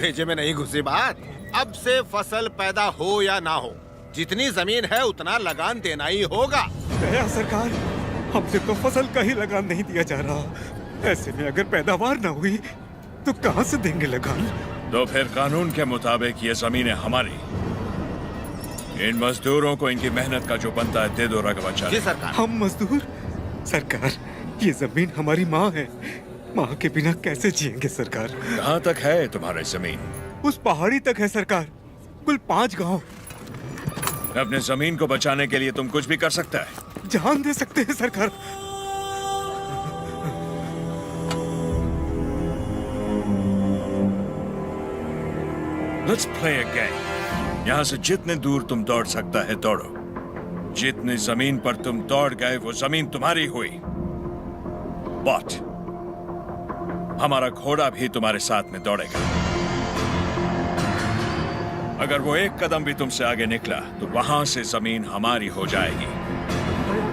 भेजे में नहीं घुसी बात। अब से फसल पैदा हो या ना हो, जितनी जमीन है उतना लगान देना ही होगा। दया सरकार, हमसे तो फसल का ही लगान नहीं दिया जा रहा। ऐसे में अगर पैदावार ना हुई तो कहां से देंगे लगान? तो फिर कानून के मुताबिक ये जमीन है हमारी। इन मजदूरों को इनकी मेहनत का जो बनता है दे दो रघुवंश। जी सरकार। हम मजदूर? सरकार, ये जमीन हमारी माँ है। माँ के बिना कैसे जिएंगे सरकार? कहाँ तक है तुम्हारी जमीन? उस पहाड़ी तक है सरकार, कुल 5 गांव। अपने जमीन को बचाने के लिए तुम कुछ भी कर सकता है। जान दे सकते हैं सरकार। Let's play a game. यहाँ से जितने दूर तुम दौड़ सकता है दौड़ो। जितनी जमीन पर तुम दौड़ गए वो जमीन तुम्हारी हुई। But हमारा घोड़ा भी तुम्हारे साथ में दौड़ेगा। अगर वो एक कदम भी तुमसे आगे निकला तो वहां से जमीन हमारी हो जाएगी।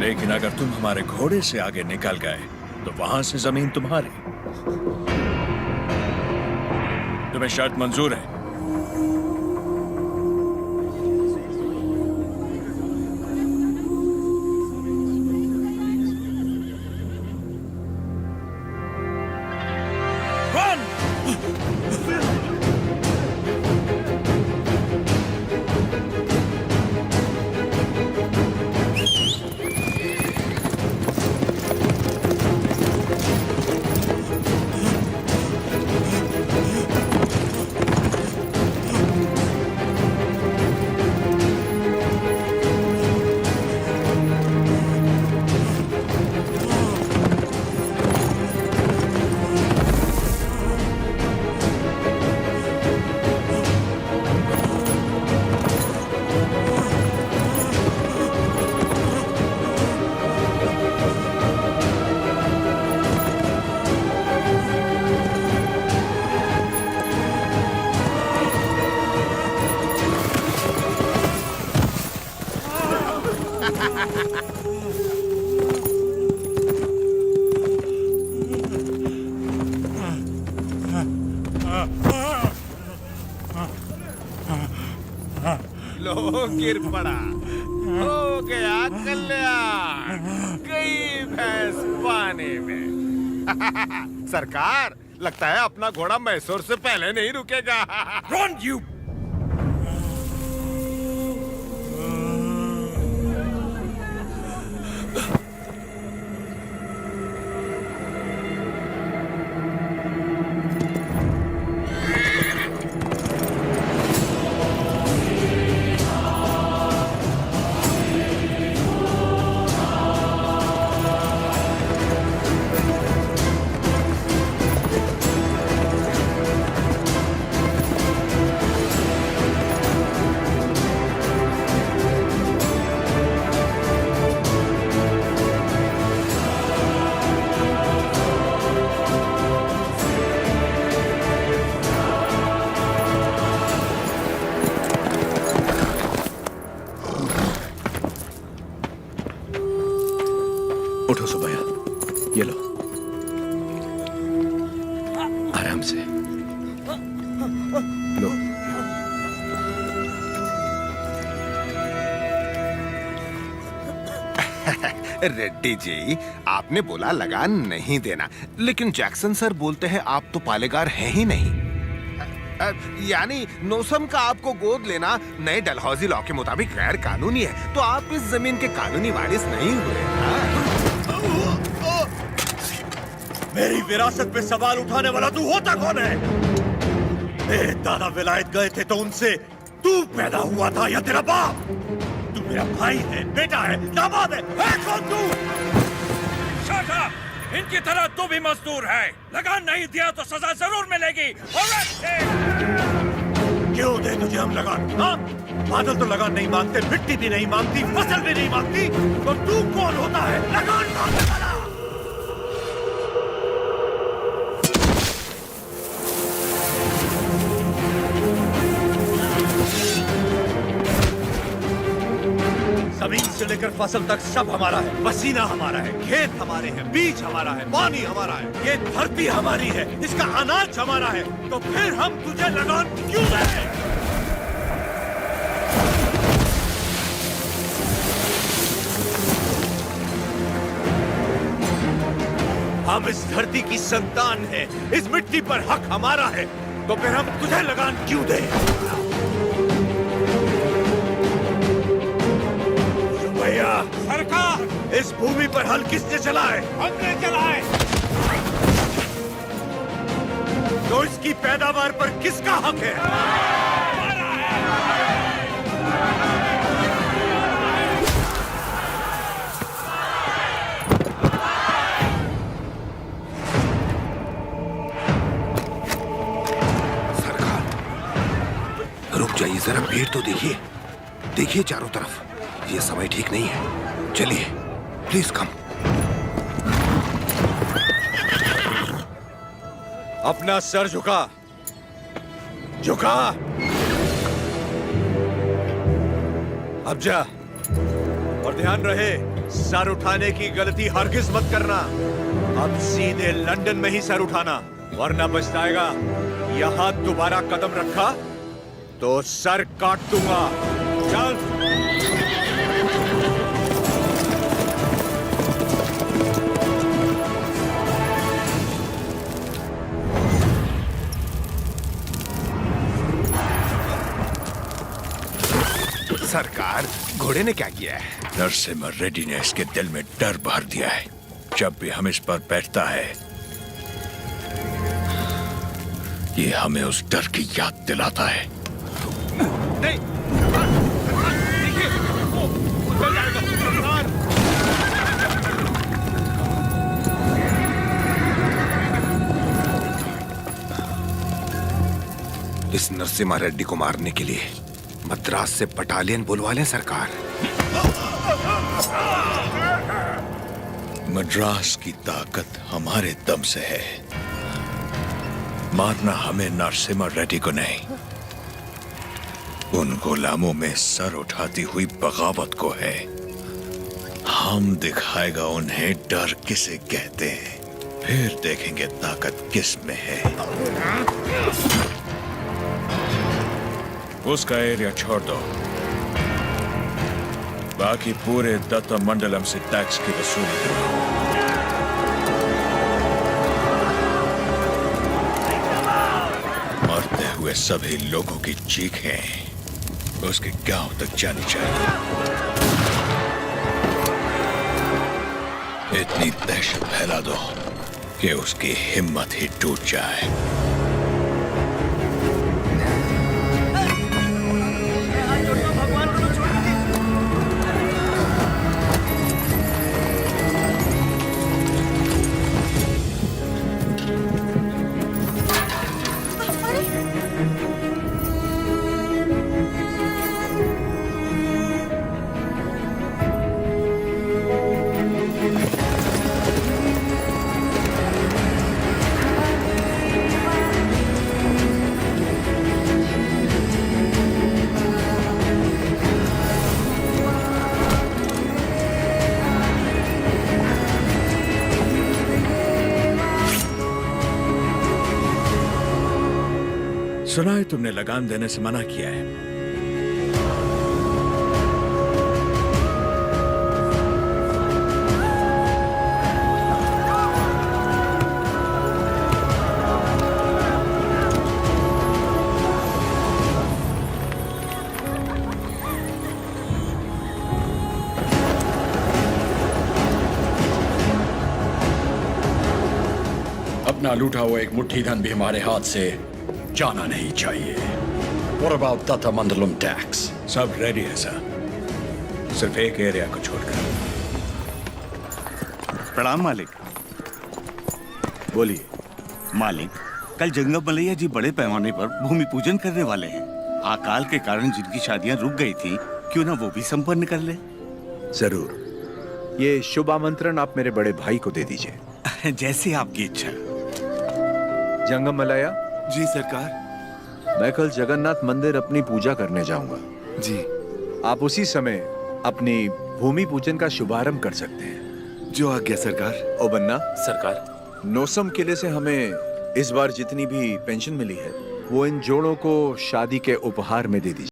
लेकिन अगर तुम हमारे घोड़े से आगे निकल गए तो वहां से जमीन तुम्हारी। तुम्हें शर्त मंजूर है? लो गिर पड़ा, हो गया कल्याण, गई भैंस पानी में। सरकार, लगता है अपना घोड़ा मैसूर से पहले नहीं रुकेगा। Run, you! उठो सुबैया, ये लो, आराम से लो। रेड्डी जी, आपने बोला लगान नहीं देना, लेकिन जैक्सन सर बोलते हैं आप तो पालेगार हैं ही नहीं। यानी नोसम का आपको गोद लेना नए डलहौजी लॉ के मुताबिक गैर कानूनी है, तो आप इस जमीन के कानूनी वारिस नहीं हुए। मेरी विरासत पे सवाल उठाने वाला तू होता कौन है? मेरे दादा विलायत गए थे तो उनसे तू पैदा हुआ था या तेरा बाप? तू मेरा भाई है, बेटा है, दामाद है कौन तू? Shut up! इनकी तरह तू भी मजदूर है। लगान नहीं दिया तो सजा जरूर मिलेगी। क्यों दे तुझे हम लगान? हाँ? बादल तो लगान नहीं मांगते, मिट्टी भी नहीं मांगती, फसल भी नहीं मांगती, तो तू कौन होता है लगान मांगने वाला? जमीन से लेकर लेकर फसल तक सब हमारा है। पसीना हमारा है, खेत हमारे हैं, बीज हमारा है, पानी हमारा है, ये धरती हमारी है, इसका अनाज हमारा है। तो फिर हम तुझे लगान क्यों दें? हम इस धरती की संतान हैं, इस मिट्टी पर हक हमारा है, तो फिर हम तुझे लगान क्यों दें? भैया सरकार, इस भूमि पर हल किसने चलाए? हमने चलाए। तो इसकी पैदावार पर किसका हक है? सरकार, रुक जाइए जरा, भीड़ तो देखिए, देखिए चारों तरफ, ये समय ठीक नहीं है। चलिए प्लीज कम। अपना सर झुका, झुका। अब जा, और ध्यान रहे, सर उठाने की गलती हरगिज मत करना। अब सीधे लंदन में ही सर उठाना, वरना पछताएगा। यहां दोबारा कदम रखा तो सर काट दूंगा। चल। सरकार, घोड़े ने क्या किया है? नरसिम्हा रेड्डी ने इसके दिल में डर भर दिया है। जब भी हम इस पर बैठता है, ये हमें उस डर की याद दिलाता है। नहीं, देखिए, वो उतर जाएगा, सरकार। इस नरसिम्हा रेड्डी को मारने के लिए मद्रास से बटालियन बुलवा लें सरकार। मद्रास की ताकत हमारे दम से है। मारना हमें नरसिम्हा रेड्डी को नहीं, उन गुलामों में सर उठाती हुई बगावत को है। हम दिखाएगा उन्हें डर किसे कहते हैं, फिर देखेंगे ताकत किस में है। उसका एरिया छोड़ दो, बाकी पूरे दत्ता मंडलम से टैक्स की वसूली करो। मरते हुए सभी लोगों की चीखें उसके गांव तक जानी चाहिए। इतनी दहशत फैला दो कि उसकी हिम्मत ही टूट जाए। सुना है तुमने लगान देने से मना किया है। अपना लूटा हुआ एक मुट्ठी धन भी हमारे हाथ से जाना नहीं चाहिए। What about Datta Mandalam tax? सब रेडी है सर, सिर्फ एक एरिया को छोड़कर। प्रणाम मालिक। बोलिए मालिक, कल जंगम मलैया जी बड़े पैमाने पर भूमि पूजन करने वाले हैं। अकाल के कारण जिनकी शादियां रुक गई थी, क्यों ना वो भी संपन्न कर ले। जरूर, ये शुभ आमंत्रण आप मेरे बड़े भाई को दे दीजिए। जैसे आपकी इच्छा। जंगम मलैया जी सरकार। मैं कल जगन्नाथ मंदिर अपनी पूजा करने जाऊंगा। जी। आप उसी समय अपनी भूमि पूजन का शुभारंभ कर सकते हैं। जो आज्ञा सरकार। ओ बन्ना, सरकार। नोसम किले से हमें इस बार जितनी भी पेंशन मिली है वो इन जोड़ों को शादी के उपहार में दे दीजिए।